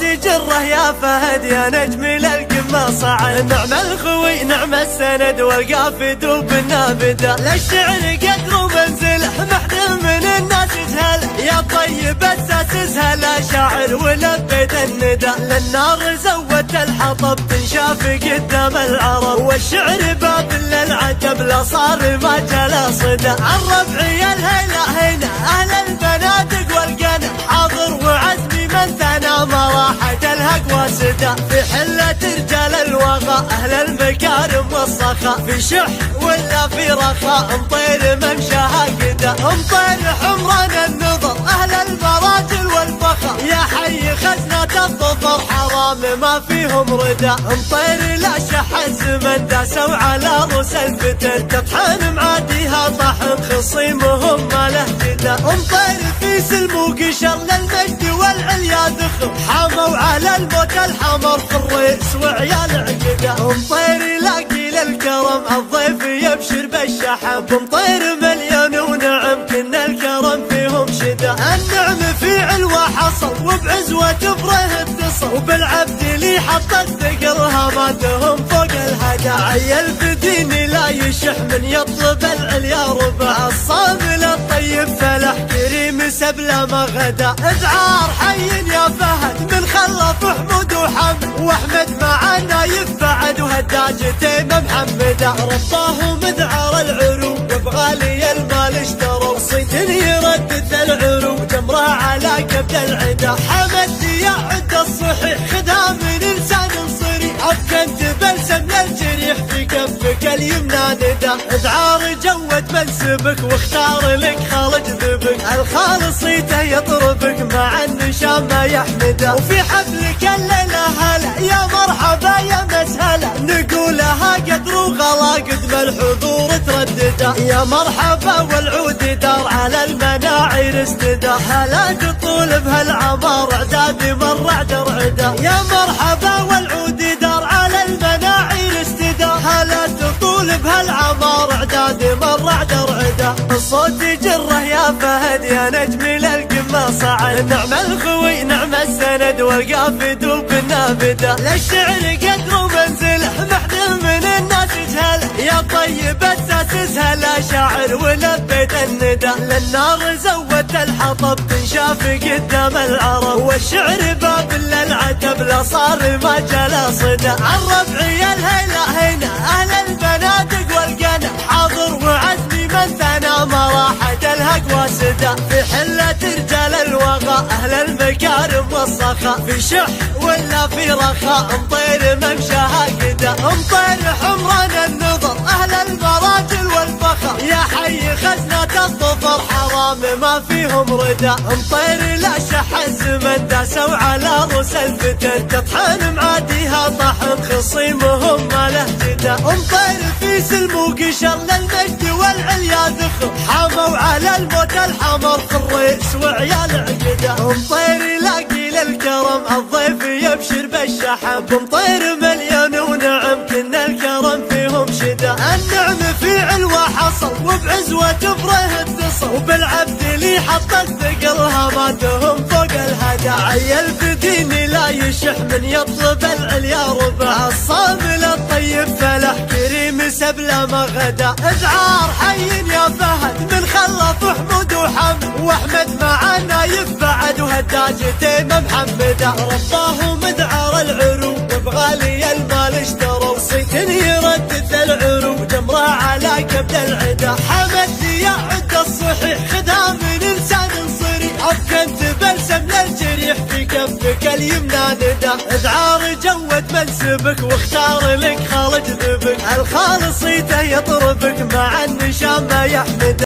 صوتي جره يا فهد يا نجم للقمة صعد. نعم الخوي نعم السند والقافد وبالنابدة، للشعر قدر ومنزله محد من الناس يجهل. يا طيب اساسها لا شاعر ولبيت الندى، للنار زودت الحطب تنشاف قدام العرب. والشعر باب للعجب لا صار ما جلا صدى. الربعي الهيلة هنا اهل البنادق والقنا، حاضر وعزمي من ثنى ما راحت الهق واسدة. في حلة رجال الوغى اهل المكارم والصخا، في شح ولا في رخاء مطير ممشاها قدا. مطير حمران النظر اهل المراجل والفخر، يا حي خزنة الظفر حرام ما فيهم ردا. مطير لا شح الزمن داسوا على رؤوس الفتن، تطحن معاديها طحن خصيمهم ما له جدا. مطير في سلم وقشر للمجد والعليا ذخر، حاموا على الموت الحمر في الرئيس وعيال عقده. مطير لاقي للكرم الضيف يبشر بالشحب، مطير مليون ونعم كنا الكرم فيهم شده. النعم في علوة حصل وبعزوة بره اتصل، وبالعبد لي حط الثقل هاماتهم فوق الهدى. عيل بديني لا يشح من يطلب العليا ربع، الصامل الطيب فلح كريم سبله ما غدا. اذعار حي يا فهد من خلف حمود وحمد، واحمد معنا يفعد وهداج تيم محمد. رباه مذعر العروق بغالي المال اشتروا، صيت يردد العروق جمره على كبد العدا. حمد يا عد الصحيح خذها من انسان صريح، عفكنت بلسم للجريح في كفك اليمنى ندى. اذعار جود منسبك واختار لك خالد ذبك، الخالصيته يطربك مع النشام ما يحمده. وفي حفلك الليله هلا يا مرحبا يا مسهلا، نقولها قدر وغلا قدم الحضور تردده. يا مرحبا والعود دار على المناعر استدى، هلا تطول بهالعمار اعداد مر عدر عدا. يا مرحبا والعود دار على المناعر استدى، هلا تطول بهالعمار اعداد مر عدر عدا. صوتي جره يا فهد يا نجم للقمة صعد. نعم الخوي نعم السند والقافد وبالنابدة، للشعر قدر ومنزله محد من الناس يجهل. يا طيب اساسها لا شاعر ولبيت الندى، للنار زودت الحطب تنشاف قدام العرب. والشعر باب للعجب لا صار ما جلا صدى. الربعي الهيلة هنا اهل البنادق والقنا، حاضر وعزمي من ثنى ما راحت الهق واسدة. في حلة رجال الوغى اهل المكارم والصخا، في شح ولا في رخاء مطير ممشاها قدا. مطير حمران النظر اهل المراجل والفخر، يا حي خزنة الظفر حرام ما فيهم ردا. مطير لا شح الزمن داسوا على رؤوس الفتن، تطحن معاديها طحن خصيمهم ما له جدا. مطير في سلم وقشر للمجد والعليا ذخر، حاموا على الموت الحمر في الرئيس وعيال عقده. مطير لاقي للكرم الضيف يبشر بالشحب، مطير مليون ونعم كنا الكرم فيهم شده. النعم في علوة حصل وبعزوة بره اتصل، وبالعبد لي حط الثقل هاماتهم فوق الهدى. عيل بديني لا يشح من يطلب العليا ربع، الصامل الطيب فلح كريم سبله ما غدا. اذعار حي يا فهد من خلف حمود وحمد، واحمد معنا يفعد وهداج تيم محمد. رباه مذعر العروق بغالي المال اشتروا، صيت يردد العروق جمره على كبد العدا. حمد يا عد الصحيح خذها من انسان صريح، عفكنت بلسم للجريح في كفك اليمنى ندى. اذعار جود منسبك واختار لك خالد ذبك، الخالصيته يطربك مع النشام ما يحمده.